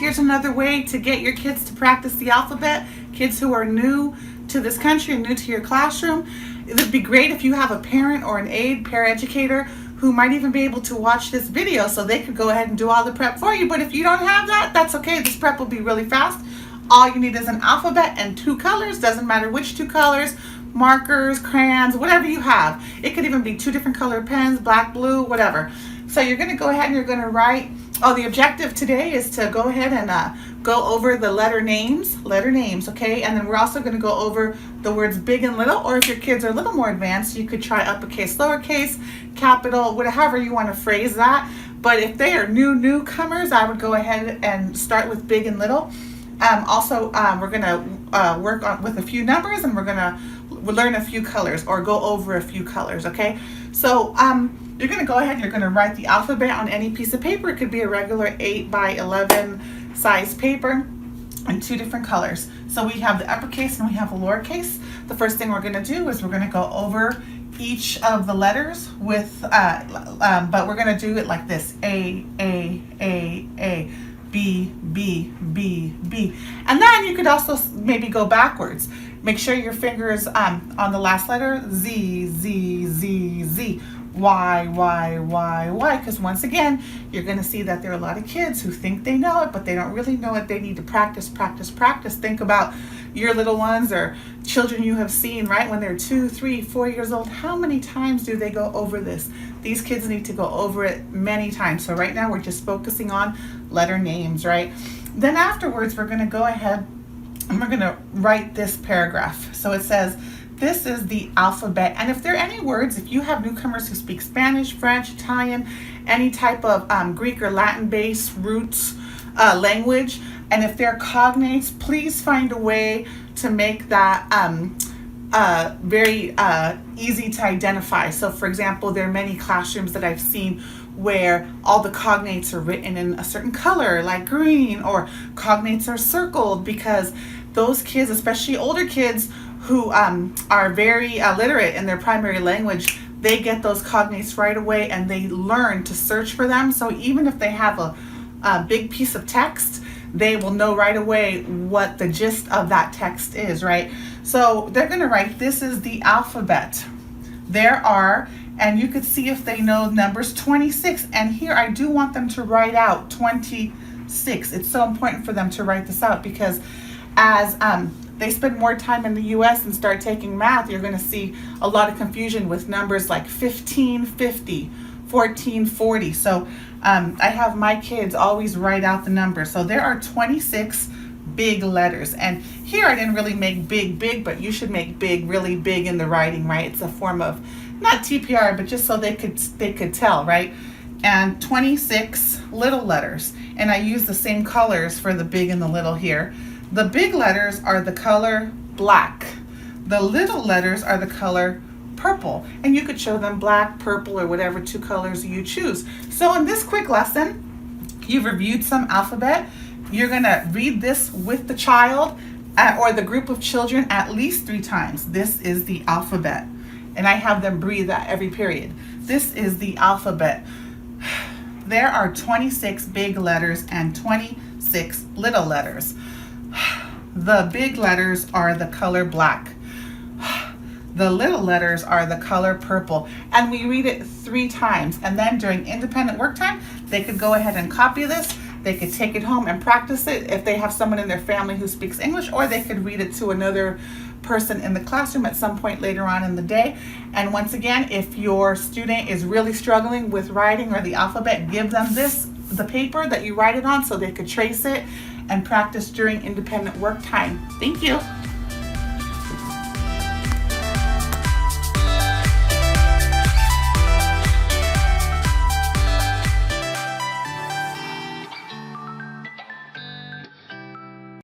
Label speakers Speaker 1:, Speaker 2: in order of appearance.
Speaker 1: here's another way to get your kids to practice the alphabet. Kids who are new to this country and new to your classroom. It would be great if you have a parent or an aide, paraeducator, who might even be able to watch this video so they could go ahead and do all the prep for you. But if you don't have that, that's okay. This prep will be really fast. All you need is an alphabet and 2 colors. Doesn't matter which 2 colors, markers, crayons, whatever you have. It could even be 2 different color pens, black, blue, whatever. So you're going to go ahead and you're going to write. Oh, the objective today is to go ahead and go over the letter names, okay? And then we're also going to go over the words big and little, or if your kids are a little more advanced, you could try uppercase, lowercase, capital, whatever you want to phrase that. But if they are newcomers, I would go ahead and start with big and little. We're going to work on with a few numbers, and we're going to learn a few colors or go over a few colors, okay? So you're going to go ahead and you're going to write the alphabet on any piece of paper. It could be a regular 8 by 11 size paper in 2 different colors. So we have the uppercase and we have the lowercase. The first thing we're going to do is we're going to go over each of the letters with, but we're going to do it like this: A, B, B, B, B. And then you could also maybe go backwards. Make sure your finger is on the last letter, Z, Z, Z, Z. Y, Y, Y, Y, because once again, you're going to see that there are a lot of kids who think they know it, but they don't really know it. They need to practice, practice, practice. Think about your little ones or children you have seen, right? When they're 2, 3, 4 years old, how many times do they go over this? These kids need to go over it many times. So right now we're just focusing on letter names, right? Then afterwards, we're going to go ahead and we're going to write this paragraph. So it says, this is the alphabet. And if there are any words, if you have newcomers who speak Spanish, French, Italian, any type of Greek or Latin-based roots language, and if they're cognates, please find a way to make that very easy to identify. So for example, there are many classrooms that I've seen where all the cognates are written in a certain color, like green, or cognates are circled, because those kids, especially older kids who are very literate in their primary language, they get those cognates right away and they learn to search for them. So even if they have a big piece of text, they will know right away what the gist of that text is, right? So they're going to write, this is the alphabet. There are, and you could see if they know numbers 26. And here I do want them to write out 26. It's so important for them to write this out, because as they spend more time in the US and start taking math, you're going to see a lot of confusion with numbers like 1550, 1440. So I have my kids always write out the numbers. So there are 26 big letters. And here I didn't really make big, but you should make big, really big in the writing, right? It's a form of, not TPR, but just so they could tell, right? And 26 little letters. And I use the same colors for the big and the little here. The big letters are the color black. The little letters are the color purple. And you could show them black, purple, or whatever 2 colors you choose. So in this quick lesson, you've reviewed some alphabet. You're going to read this with the child or the group of children at least 3 times. This is the alphabet. And I have them breathe at every period. This is the alphabet. There are 26 big letters and 26 little letters. The big letters are the color black. The little letters are the color purple. And we read it 3 times. And then during independent work time, they could go ahead and copy this. They could take it home and practice it if they have someone in their family who speaks English, or they could read it to another person in the classroom at some point later on in the day. And once again, if your student is really struggling with writing or the alphabet, give them the paper that you write it on, so they could trace it and practice during independent work time. Thank you.